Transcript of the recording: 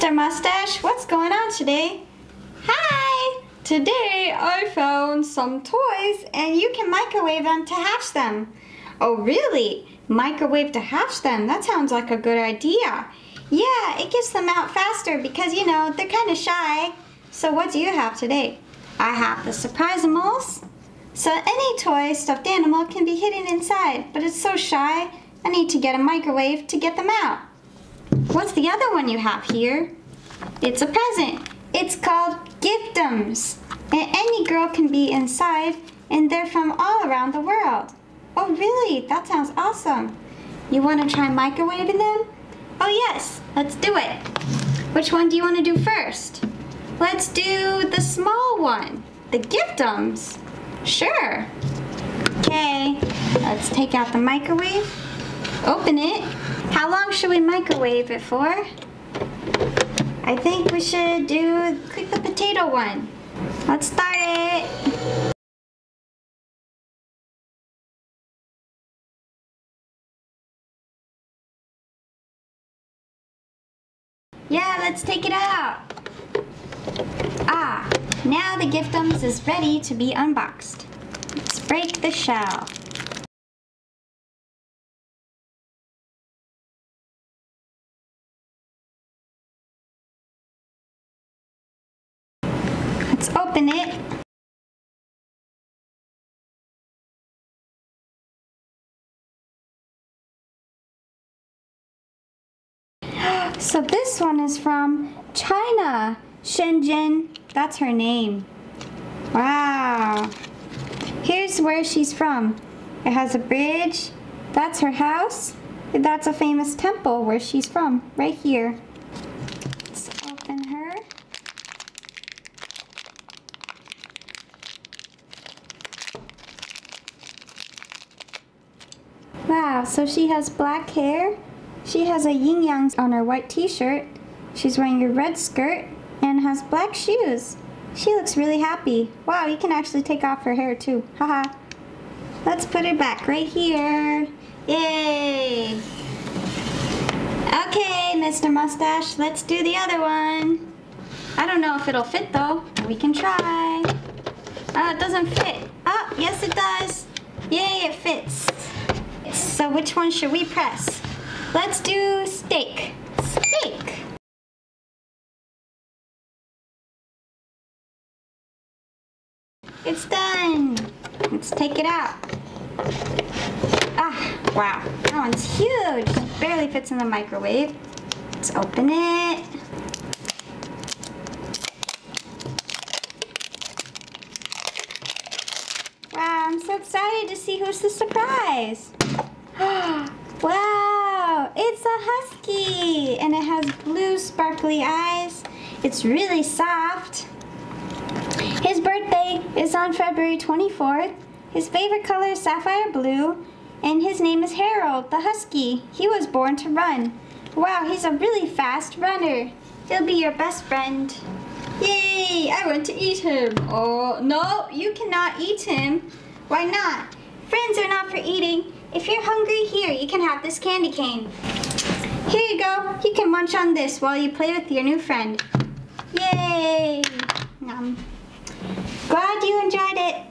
Mr. Mustache, what's going on today? Hi! Today I found some toys and you can microwave them to hatch them. Oh really? Microwave to hatch them? That sounds like a good idea. Yeah, it gets them out faster because, you know, they're kind of shy. So what do you have today? I have the Surprizamals. So any toy, stuffed animal can be hidden inside, but it's so shy, I need to get a microwave to get them out. What's the other one you have here? It's a present. It's called Giftums. And any girl can be inside, and they're from all around the world. Oh really? That sounds awesome. You want to try microwaving them? Oh yes, let's do it. Which one do you want to do first? Let's do the small one, the Giftums. Sure. Okay, let's take out the microwave, open it. How long should we microwave it for? I think we should click the potato one. Let's start it. Yeah, let's take it out. Ah, now the Giftums is ready to be unboxed. Let's break the shell. Let's open it. So this one is from China. Shenzhen, that's her name. Wow. Here's where she's from. It has a bridge. That's her house. That's a famous temple where she's from, right here. Let's open her. Wow, so she has black hair. She has a yin-yang on her white t-shirt. She's wearing a red skirt and has black shoes. She looks really happy. Wow, you can actually take off her hair too. Haha. Let's put her back right here. Yay! Okay, Mr. Mustache, let's do the other one. I don't know if it'll fit though. We can try. Oh, it doesn't fit. Oh, yes it does. Yay, it fits. So which one should we press? Let's do steak. Steak. It's done. Let's take it out. Ah, wow. That one's huge. Barely fits in the microwave. Let's open it. Wow, I'm so excited to see who's the surprise. Wow, it's a husky. And it has blue sparkly eyes. It's really soft. His birthday is on February 24th. His favorite color is sapphire blue, and his name is Harold, the husky. He was born to run. Wow, he's a really fast runner. He'll be your best friend. Yay, I want to eat him. Oh, no, you cannot eat him. Why not? Friends are not for eating. If you're hungry, here, you can have this candy cane. Here you go. You can munch on this while you play with your new friend. Yay. Glad you enjoyed it.